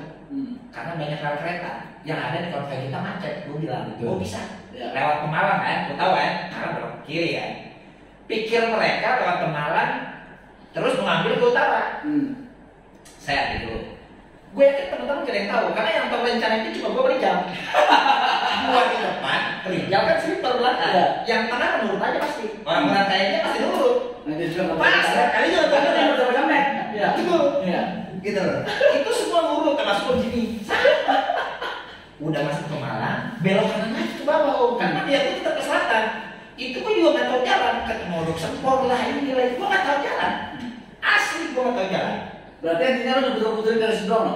D: karena banyak rel kereta yang ada di kota kita macet. Gue bilang, gue bisa lewat Pemalang kan, gue tahu kan, Malang belok kiri kan. Pikir mereka lewat Pemalang terus mengambil ke utara. Saya gitu. Gue yakin teman-teman gak ada yang tahu karena yang tahu rencana itu cuma gue Rijal. Gue di depan, Rijal kan sleeper belakang. Yang tengah menurut aja pasti. Orang-orang kayaknya pasti nurut. Pas, kali juga tengah yang udah berjalan. Ya, betul. Gitu loh. Itu semua nurut termasuk begini. Udah masuk ke Malang, belok kanan lagi ke bawah. Karena dia itu tetap ke selatan. Itu gue juga nggak tahu jalan. Ketemu Dok Sempor lah ini lagi. Gue nggak tahu jalan. Asli gue nggak tahu jalan.
B: Berarti intinya lu betul-betul dari Sembrono?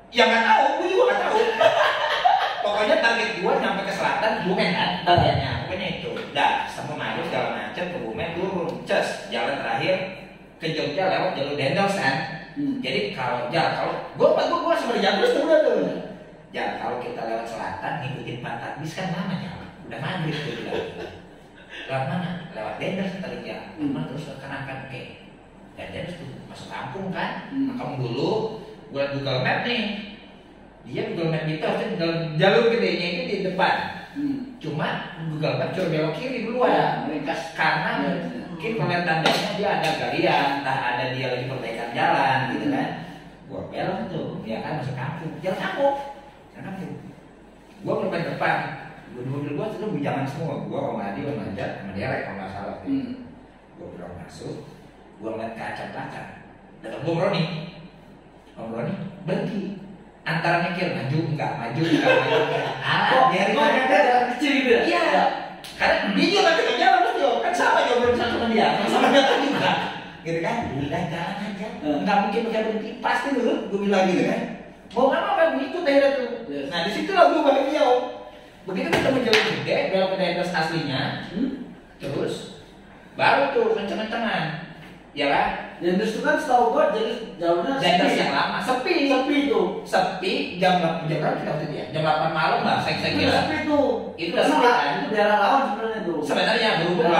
D: Ya nggak tahu, gue juga nggak tahu. Pokoknya target gue nyampe ke selatan, Bumen kan targetnya. Pokoknya itu. Dah, sama Maju segala macam ke Bumen turun. Jalan terakhir ke Jogja lewat jalur Dendels kan. Jadi kalau gue sebenarnya terus udah tuh. Ya kalau kita lewat selatan ngikutin Pantat Bis kan lama jalan. Udah maghrib tuh bilang. Lewat mana? Lewat Dendels tadi ya. Terus ke kanan oke. Dan dia harus masuk kampung kan, kamu dulu gue liat Google Map nih, dia Google Map itu harusnya jalur gedenya itu di depan, cuma Google Map coba belok kiri duluan, karena mungkin kalau tandanya dia ada galian, entah ada dia lagi perbaikan jalan gitu kan, gue belok tuh, ya kan masuk kampung, jalan kampung, gue perbaikan depan, mobil gue tuh bujangan semua, gue sama Adi, sama Ajat, sama Derek kalau nggak salah, gue belok masuk. Gue ngeliat kaca belakang, datang Om Roni berhenti antara mikir maju enggak. Biarin aja
B: kecil gitu ya?
D: Iya, karena dia juga nggak ketemu jalan tuh, kan sama ngobrol sama dia, sama dia juga, gitu kan? Udah jalan aja, nggak mungkin pakai berhenti, pasti dulu gue bilang gitu kan. Mau nggak mau kan ikut aja tuh. Nah di situ lah gue balik dia om. Begitu ketemu jalan gede, belok ke daerah aslinya, terus baru tuh kenceng-kencengan. Ya kan?
B: Yang itu kan setahu gua jadi jalurnya
D: Dendels yang lama, sepi
B: tuh.
D: Sepi jam berapa kita waktu itu ya? Jam 8 malam lah, saya kira.
B: Sepi tuh.
D: Itu udah sepi kan?
B: Itu daerah lawan sebenarnya tuh.
D: Sebenarnya berhubung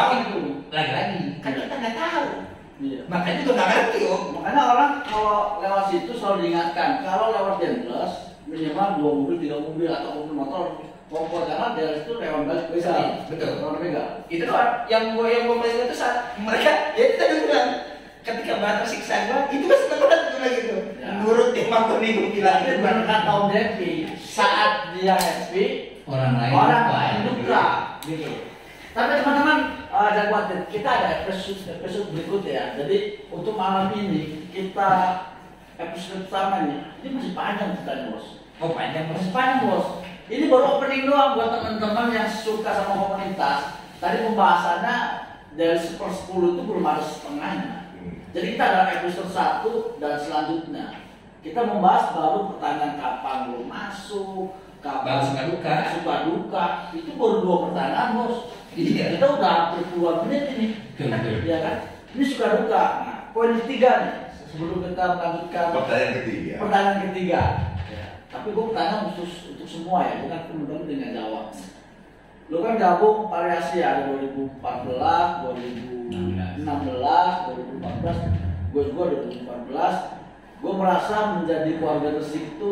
D: lagi-lagi kan kita nggak tahu. Makanya juga nggak ngerti om.
B: Makanya orang kalau lewat situ selalu diingatkan kalau lewat Dendels minimal 2 mobil, 3 mobil atau mobil motor. Pokoknya karena daerah itu lewat balik bisa.
D: Betul.
B: Itu
D: yang gue melihat itu saat mereka ya kita dulu bilang ketika batas siksa gue itu kan seneng banget gue gitu. Nurut yang mampu nih gue bilang.
B: Itu benar kata Om Devi. Saat dia happy,
E: orang lain
B: duka. Gitu. Tapi teman-teman jangan khawatir, kita ada episode berikut ya. Jadi untuk malam ini kita episode pertama ini masih panjang ceritanya bos.
D: Oh panjang bos.
B: Masih panjang bos. Ini baru opening doang buat teman-teman yang suka sama komunitas. Tadi pembahasannya dari 1/10 itu belum ada setengahnya. Jadi kita ada episode 1 dan selanjutnya kita membahas baru pertanyaan kapan lu masuk, kapan suka duka. Itu baru 2 pertanyaan, Bos.
D: Iya.
B: Kita udah hampir puluhan menit ini. Ya kan? Ini suka duka. Nah, poin ketiga nih. Sebelum kita melanjutkan pertanyaan ketiga. Ya. Tapi gue pertanyaan khusus untuk semua ya, bukan teman-teman dengan jawab. Lu kan gabung variasi ya, 2014, 2016, 2014, gue juga 2014. Gue merasa menjadi keluarga Resik itu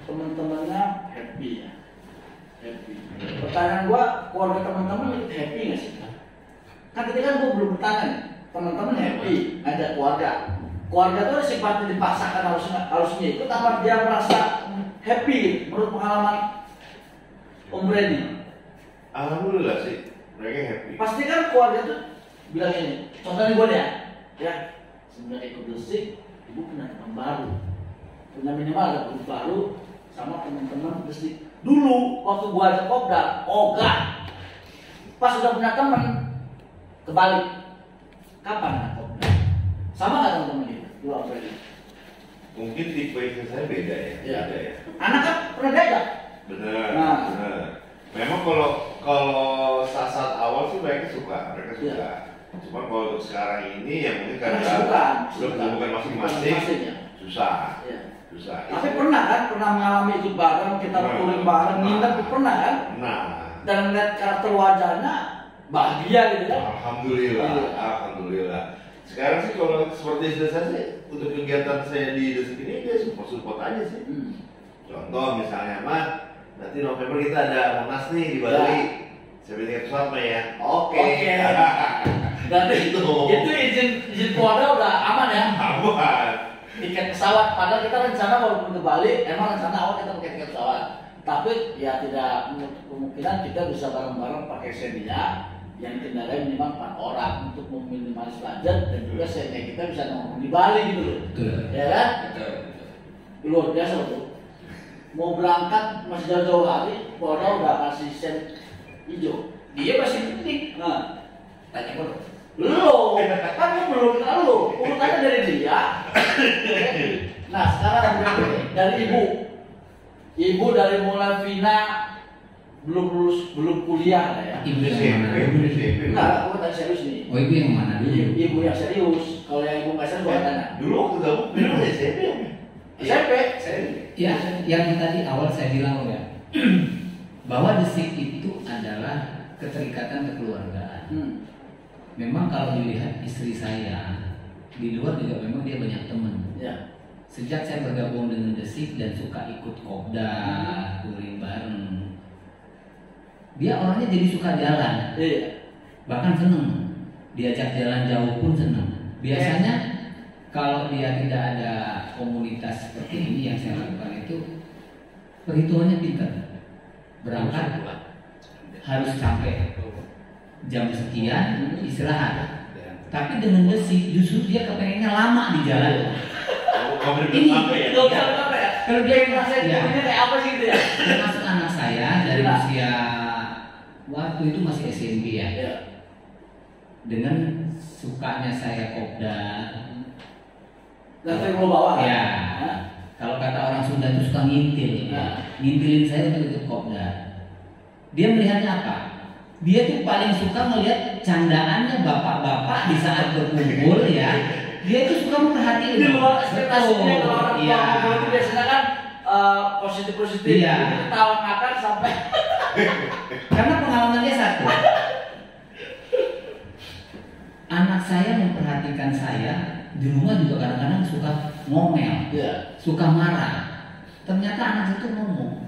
B: teman-temannya happy ya, happy. Pertanyaan gue, keluarga teman-teman itu happy nggak sih? Kan ketika gue belum bertanya nih, teman-teman happy ngajak keluarga. Keluarga itu ada sifatnya dipaksakan harusnya ikut, apa dia merasa happy menurut pengalaman Om Brady?
C: Alhamdulillah sih, mereka happy.
B: Pasti kan keluarga tuh bilang ini, contohnya gue deh ya, sebenarnya ikut Resik, ibu punya teman baru, punya minimal ada grup baru sama teman-teman Resik. Dulu waktu gue ajak Kopda, ogah, pas sudah punya teman, kebalik. Kapan ada Kopda? Sama nggak teman-teman itu? Dulu apa ini?
C: Mungkin tipe istri saya beda ya.
B: Iya.
C: Beda ya.
B: Anak kan pernah diajak?
C: Bener,
B: Nah.
C: bener. Memang kalau saat awal sih mereka suka.
B: Iya.
C: Cuma kalau untuk sekarang ini yang mungkin karena
B: Kesibukan.
C: sudah kesibukan masing-masing,
B: Ya.
C: susah.
B: Iya.
C: Susah.
B: Tapi pernah kan? Pernah mengalami itu bareng, kita
C: Pernah.
B: touring bareng, nginep, pernah kan?
C: Nah,
B: Dan melihat karakter wajahnya bahagia gitu kan?
C: alhamdulillah,
B: Iya.
C: alhamdulillah. Sekarang sih kalau seperti istri saya sih, untuk kegiatan saya di Resik ini dia support aja sih. Contoh misalnya, Mat, nanti November kita ada Monas nih di Bali.
B: Ya.
C: Saya beli tiket pesawat Mak ya. Oke.
B: Oke. Berarti itu izin keluarga udah aman ya?
C: Aman.
B: Tiket pesawat, padahal kita rencana walaupun ke Bali, emang rencana awal kita pakai tiket pesawat. Tapi ya tidak menutup kemungkinan kita bisa bareng-bareng pakai Xenia yang kendaraannya minimal 4 orang untuk meminimalis budget dan juga Xenia kita bisa nongkrong di Bali gitu loh.
E: Betul.
B: Ya kan?
D: Betul.
B: Luar biasa tuh. Mau berangkat masih jauh-jauh hari, Polda udah kasih sen hijau.
D: Dia masih penting.
B: Nah,
D: Tanya dulu.
B: lo kan lu belum tahu urutannya dari dia. Nah sekarang dari ibu dari mulai Vina belum kuliah lah ya.
E: Ibu yang mana?
B: Nah aku tanya serius nih.
E: Oh, ibu yang mana dulu?
B: Ibu yang serius. Kalau yang ibu nggak serius gua tanya.
C: Dulu waktu gabung, dulu SMP ya?
B: SMP.
E: Ya, yang tadi awal saya bilang ya, bahwa Resik itu adalah keterikatan kekeluargaan. Memang kalau dilihat istri saya di luar juga memang dia banyak teman.
B: Ya.
E: Sejak saya bergabung dengan Resik dan suka ikut Kopda, touring bareng, dia orangnya jadi suka jalan.
B: Iya.
E: Bahkan seneng diajak jalan jauh pun seneng. Biasanya kalau dia tidak ada komunitas seperti ini yang saya lakukan itu perhitungannya pintar. Berangkat harus sampai jam sekian istirahat. Tapi dengan Resik justru dia kepengennya lama di jalan. Ini
B: Nggak usah apa ya.
E: kalau dia
B: Ngerasain
E: ya,
B: ini kayak apa sih gitu ya?
E: termasuk anak saya dari
B: Iya.
E: usia waktu itu masih SMP ya.
B: Iya.
E: Dengan sukanya saya Kopda.
B: Dan sering lo bawa kan?
E: Ya.
B: Hah?
E: Kalau kata orang Sunda itu suka ngintil,
B: Nah.
E: ngintilin saya untuk ikut Kopda. Dia melihatnya apa? Dia tuh paling suka melihat candaannya bapak-bapak di saat berkumpul ya. Dia tuh suka memperhatiin.
B: Di luar ekspektasinya
E: Betul.
B: kalau orang tua
E: Iya.
B: ngobrol itu biasanya kan positif-positif.
E: Iya.
B: Ketawa ngakak sampai.
E: Karena pengalaman dia satu. Anak saya memperhatikan saya di rumah juga kadang-kadang suka ngomel,
B: Iya.
E: suka marah. Ternyata anak itu ngomong,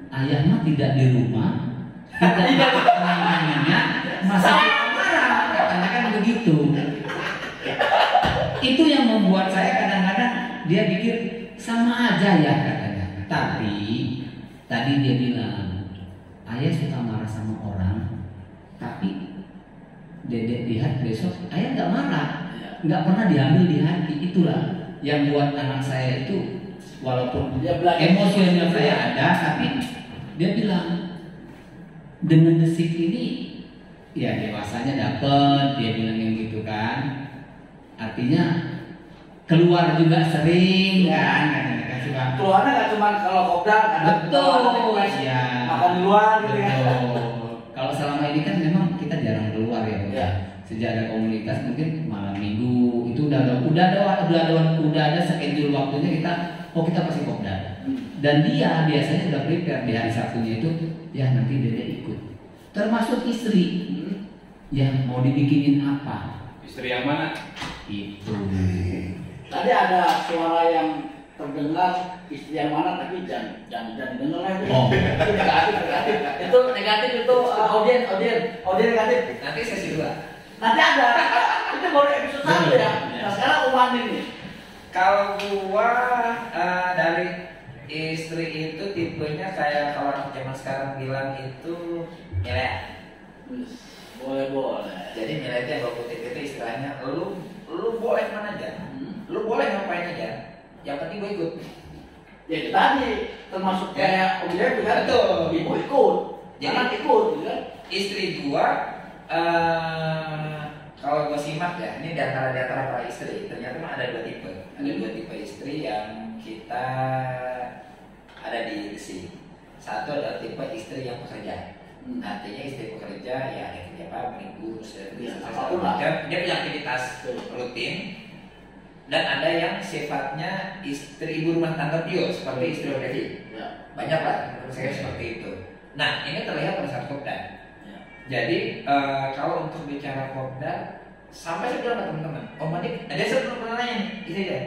E: ayah mah tidak di rumah, tidak namanya masa suka marah, katanya kan begitu. Itu yang membuat saya kadang-kadang dia pikir sama aja ya katanya. Tapi tadi dia bilang, ayah suka marah sama orang, tapi dedek lihat besok ayah nggak marah, nggak pernah diambil di hati. Itulah yang buat anak saya itu walaupun
B: Dia belajar.
E: emosional saya ada, tapi dia bilang dengan Resik ini ya dewasanya dapet, dia bilang yang gitu kan. artinya keluar juga sering kan, kadang-kadang suka
B: Keluarnya nggak cuma kalau kopdar, kadang
E: betul ya,
B: makan di luar gitu ya.
E: betul. Kalau selama ini kan memang kita jarang keluar ya,
B: Ya.
E: sejak ada komunitas mungkin malam minggu itu udah ada schedule waktunya kita pasti kopdar. Dan dia biasanya udah prepare di hari Sabtunya itu, ya nanti dia ikut. Termasuk istri, yang mau dibikinin apa?
F: Istri yang mana?
E: Itu.
B: Tadi ada suara yang terdengar istri yang mana, tapi jangan didengar lagi.
E: Oh.
B: Itu negatif. Itu negatif itu audien negatif.
D: Nanti sesi 2.
B: Nanti ada. Itu baru episode 1 ya. Nah sekarang Umandi nih.
D: Kalau gua dari istri itu tipenya kayak kalau anak zaman sekarang bilang itu milea.
B: Boleh.
D: Jadi milea itu yang gua kutip itu istilahnya lu boleh mana aja, lu boleh ngapain aja, yang penting gua ikut.
B: Ya itu tadi termasuk kayak objek kan.
D: Betul.
B: Ibu ikut.
D: Jadi
B: Anak ikut gitu kan.
D: Istri gua kalau gua simak ya, ini di antara para istri ternyata memang ada 2 tipe. Ada 2 tipe istri yang kita ada di sini. Satu adalah tipe istri yang pekerja. Artinya istri pekerja ya dia kerja pabrik, ngurus
B: apapun lah.
D: dia punya aktivitas rutin. Dan ada yang sifatnya istri ibu rumah tangga bio seperti istri Om Devi.
B: Ya.
D: Banyak lah menurut saya seperti itu. Nah ini terlihat pada saat kopdar.
B: Ya.
D: Jadi kalau untuk bicara kopdar, sampai saya bilang ke teman-teman, Om Adi, ada saya belum pernah nanya nih, istri dia,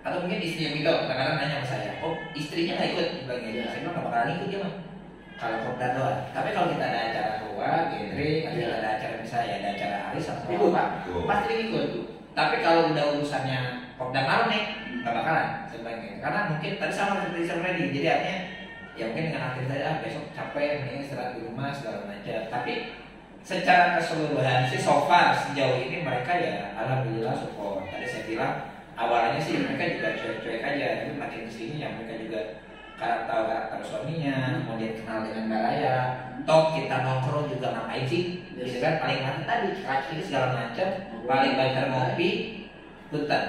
D: atau mungkin istri yang itu, kadang-kadang nanya sama saya, oh istrinya nggak ikut, bilang gitu. Saya bilang nggak bakalan ikut dia mah, kalau kopdar doang. Tapi kalau kita ada acara keluar, gathering, atau ada acara misalnya ada acara hari sama
B: Ikut,
D: Pak,
C: Ikut.
D: pasti ikut. Tapi kalau udah urusannya kopdar malam nih, nggak bakalan, saya bilang gitu. Karena mungkin tadi sama seperti sama Freddy, jadi artinya ya mungkin dengan aktivitas besok capek, mending istirahat di rumah segala macam. Tapi secara keseluruhan sih so far sejauh ini mereka ya alhamdulillah support. Tadi saya bilang awalnya sih mereka juga cuek-cuek aja, tapi makin kesini ya mereka juga karena tahu karakter suaminya, kemudian kenal dengan Mbak Raya. Toh kita nongkrong juga ngapain sih? Gitu kan paling mati tadi kaki segala macam, paling banyak ngopi, hutan.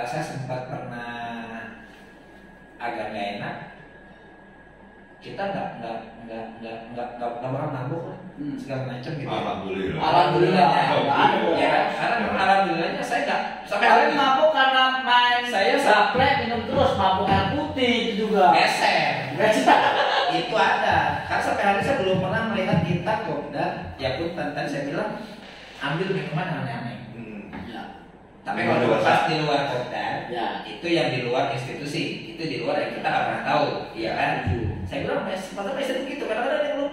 D: Saya sempat pernah agak nggak enak. Kita nggak bakal mabuk lah, segala macam gitu.
C: Alhamdulillah.
D: Ya kan? Karena alhamdulillahnya saya nggak sampai hari ini
B: mabuk karena main
D: Saya
B: saplek minum terus, mabuk air putih itu juga.
D: geser. Itu ada. Karena sampai hari ini saya belum pernah melihat kita kopdar. Ya pun tadi saya bilang ambil minuman yang aneh-aneh.
B: Ya.
D: Tapi kalau pas di luar kopdar,
B: Ya.
D: itu yang di luar institusi, itu di luar yang kita nggak pernah tahu, iya kan? Saya bilang, sepatutnya istri begitu. Kadang-kadang yang lu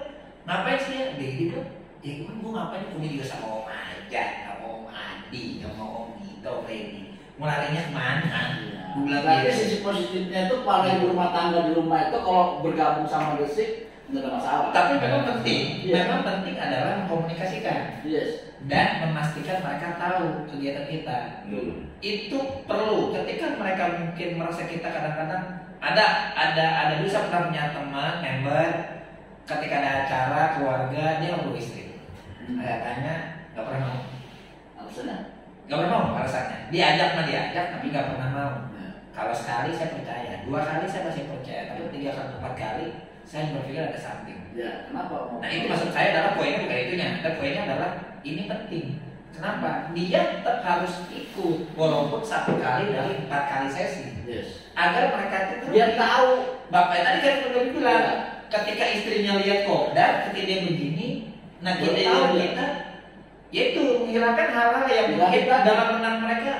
D: ngapain sih ya? Dia bilang, ya gue ngapain? Gue juga sama Om Ajat, sama Om Adi, sama Om Gito, Freddy. Mau larinya kemana? Gue bilang
B: Berarti
D: gitu.
B: sisi positifnya itu para ibu rumah tangga di rumah itu kalau bergabung sama Desik nggak ada masalah.
D: Tapi memang penting,
B: Iya.
D: memang penting adalah mengkomunikasikan
B: Yes.
D: dan memastikan mereka tahu kegiatan kita. Itu perlu. Ketika mereka mungkin merasa kita kadang-kadang ada dulu saya pernah punya teman member ketika ada acara keluarga dia nggak perlu istri. Saya tanya nggak pernah mau.
B: Alasannya?
D: Nggak pernah mau alasannya. Diajak tapi nggak pernah mau.
B: Ya.
D: Kalau sekali saya percaya, 2 kali saya masih percaya, tapi 3 kali 4 kali saya berpikir ada something.
B: Ya, kenapa?
D: Nah itu maksud saya adalah poinnya bukan itunya, tapi poinnya adalah ini penting. Kenapa? Dia tetap harus ikut walaupun 1 kali dari 4 kali sesi.
B: Yes.
D: Agar mereka itu
B: Biar tahu.
D: Bapak tadi kan udah bilang ketika istrinya lihat kopdar, ketika dia begini, nah
B: Baru
D: kita
B: tahu
D: lihat
B: dia.
D: kita, yaitu menghilangkan hal-hal yang
B: Hilangkan.
D: mungkin dalam benak mereka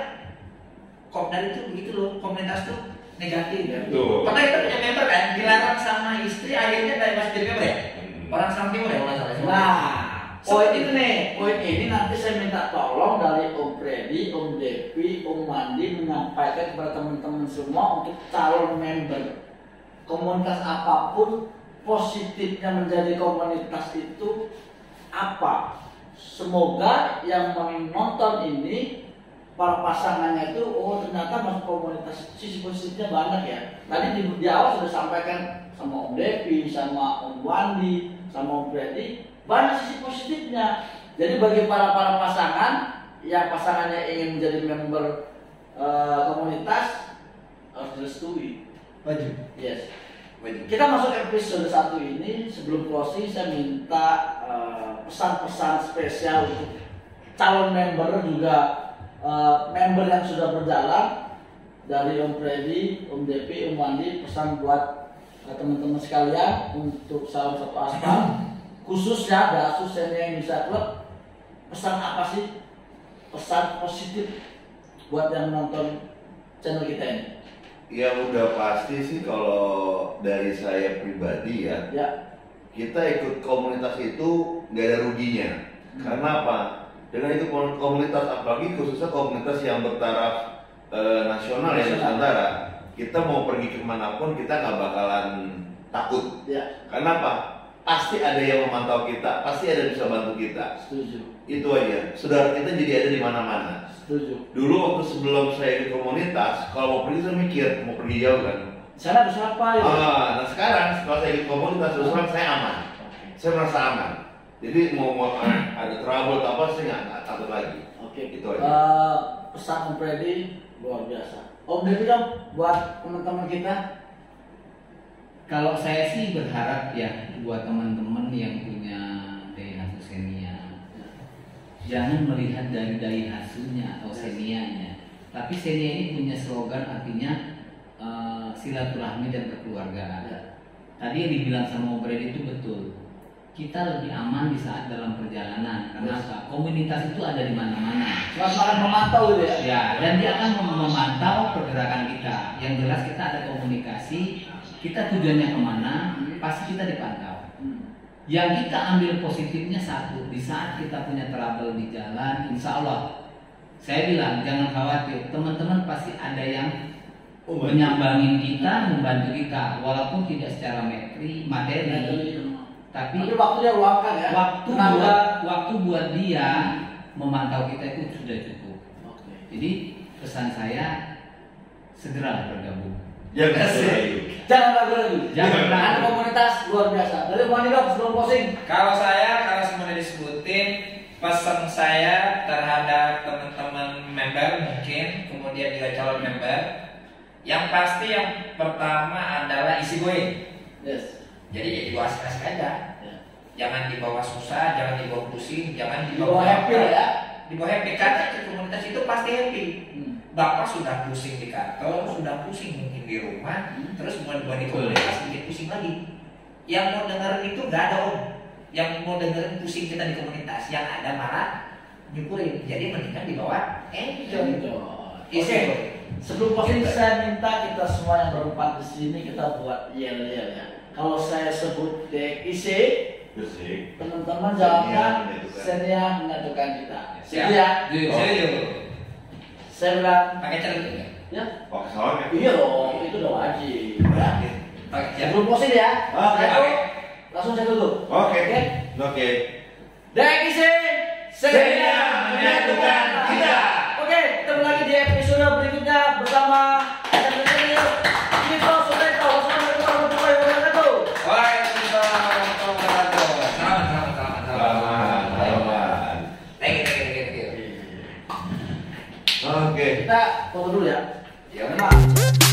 D: kopdar itu begitu loh, komunitas tuh negatif.
C: Betul.
D: Pernah kita punya member kan, dilarang sama istri, akhirnya dari masih jadi member ya? Orang samping udah nggak salah.
B: Nah, poin itu nih, poin ini nanti saya minta tolong dari Om Freddy, Om Devi, Om Mandi menyampaikan kepada teman-teman semua untuk calon member komunitas apapun positifnya menjadi komunitas itu apa. Semoga yang menonton ini para pasangannya itu ternyata masuk komunitas sisi positifnya banyak ya. Tadi di awal sudah sampaikan sama Om Devi, sama Om Wandi, sama Om Freddy banyak sisi positifnya. Jadi bagi para pasangan yang pasangannya ingin menjadi member komunitas harus direstui.
D: Wajib.
B: Yes.
D: Wajib.
B: Kita masuk episode 1 ini. Sebelum closing saya minta pesan-pesan spesial untuk calon member juga member yang sudah berjalan, dari Om Freddy, Om Depi, Om Wandi. Pesan buat teman-teman sekalian untuk salam satu aspal, khususnya Dasus Senior Indonesia Club. Pesan apa sih? Pesan positif buat yang menonton channel kita ini.
C: Ya udah pasti sih kalau dari saya pribadi ya, kita ikut komunitas itu nggak ada ruginya. Karena apa? Dengan itu komunitas, apalagi khususnya komunitas yang bertaraf nasional ya, Nusantara, kita mau pergi kemanapun kita nggak bakalan takut. Karena apa? Pasti ada yang memantau kita, pasti ada yang bisa bantu kita.
B: Setuju.
C: Itu aja. Saudara kita jadi ada di mana-mana.
B: Setuju.
C: Dulu waktu sebelum saya ikut komunitas, kalau mau pergi saya mikir mau pergi jauh kan.
B: Sana ada siapa ya?
C: Nah sekarang setelah saya ikut komunitas, terus terang saya aman. Saya merasa aman. Jadi mau ada trouble atau apa saya nggak takut lagi.
B: Oke.
C: Itu aja.
B: Pesan Om Freddy luar biasa. Om Depi dong buat teman-teman kita.
E: Kalau saya sih berharap ya buat teman-teman yang punya Daihatsu Xenia, jangan melihat dari Daihatsunya atau Xenia-nya, tapi Xenia ini punya slogan, artinya silaturahmi dan kekeluargaan. Tadi yang dibilang sama Om Freddy itu betul. Kita lebih aman di saat dalam perjalanan. Karena apa? Komunitas itu ada di mana-mana.
B: Selamat memantau gitu ya.
E: Ya, dan dia akan memantau pergerakan kita. Yang jelas kita ada komunikasi. Kita tujuannya kemana, pasti kita dipantau. Yang kita ambil positifnya satu, di saat kita punya trouble di jalan, insya Allah, saya bilang jangan khawatir, teman-teman pasti ada yang menyambangin kita, membantu kita, walaupun tidak secara materi, tapi
B: waktunya luangkan ya.
E: Waktu buat dia memantau kita itu sudah cukup. Jadi pesan saya segera bergabung.
B: Jangan ragu-ragu. Ada komunitas luar biasa. Dari Wandi dong sebelum closing.
D: Kalau semuanya disebutin, pesan saya terhadap teman-teman member mungkin, kemudian juga calon member, yang pasti yang pertama adalah isi going.
B: Yes.
D: Jadi ya dibawa asik-asik aja. Jangan dibawa susah, jangan dibawa pusing, jangan
B: dibawa happy ya.
D: Dibawa happy karena di komunitas itu pasti happy. Bapak sudah pusing di kantor, sudah pusing mungkin di rumah, terus mau di komunitas bikin pusing lagi. Yang mau dengerin itu gak ada om. Yang mau dengerin pusing kita di komunitas, yang ada malah nyukurin. Jadi mendingan dibawa enjoy.
B: Oke. Sebelum closing saya minta kita semua yang berempat di sini kita buat yel-yel ya. Kalau saya sebut DXC, teman-teman jawabkan Xenia menyatukan kita.
D: Siap.
B: Ya. Saya bilang
D: Pakai celana
B: ya.
C: Pakai sarung ya?
B: Iya dong, itu udah wajib. Ya.
D: pakai
B: Sebelum closing ya.
C: Oke.
B: Langsung saya tutup.
C: Oke.
B: DXC, Xenia menyatukan kita. Oke, ketemu lagi di episode berikutnya bersama SMP Senior. Kita sudah tahu. Wassalamualaikum warahmatullahi wabarakatuh.
D: Waalaikumsalam warahmatullahi wabarakatuh. Selamat. Thank you.
C: Oke.
B: Kita foto dulu ya.
D: Ya.
B: Terima.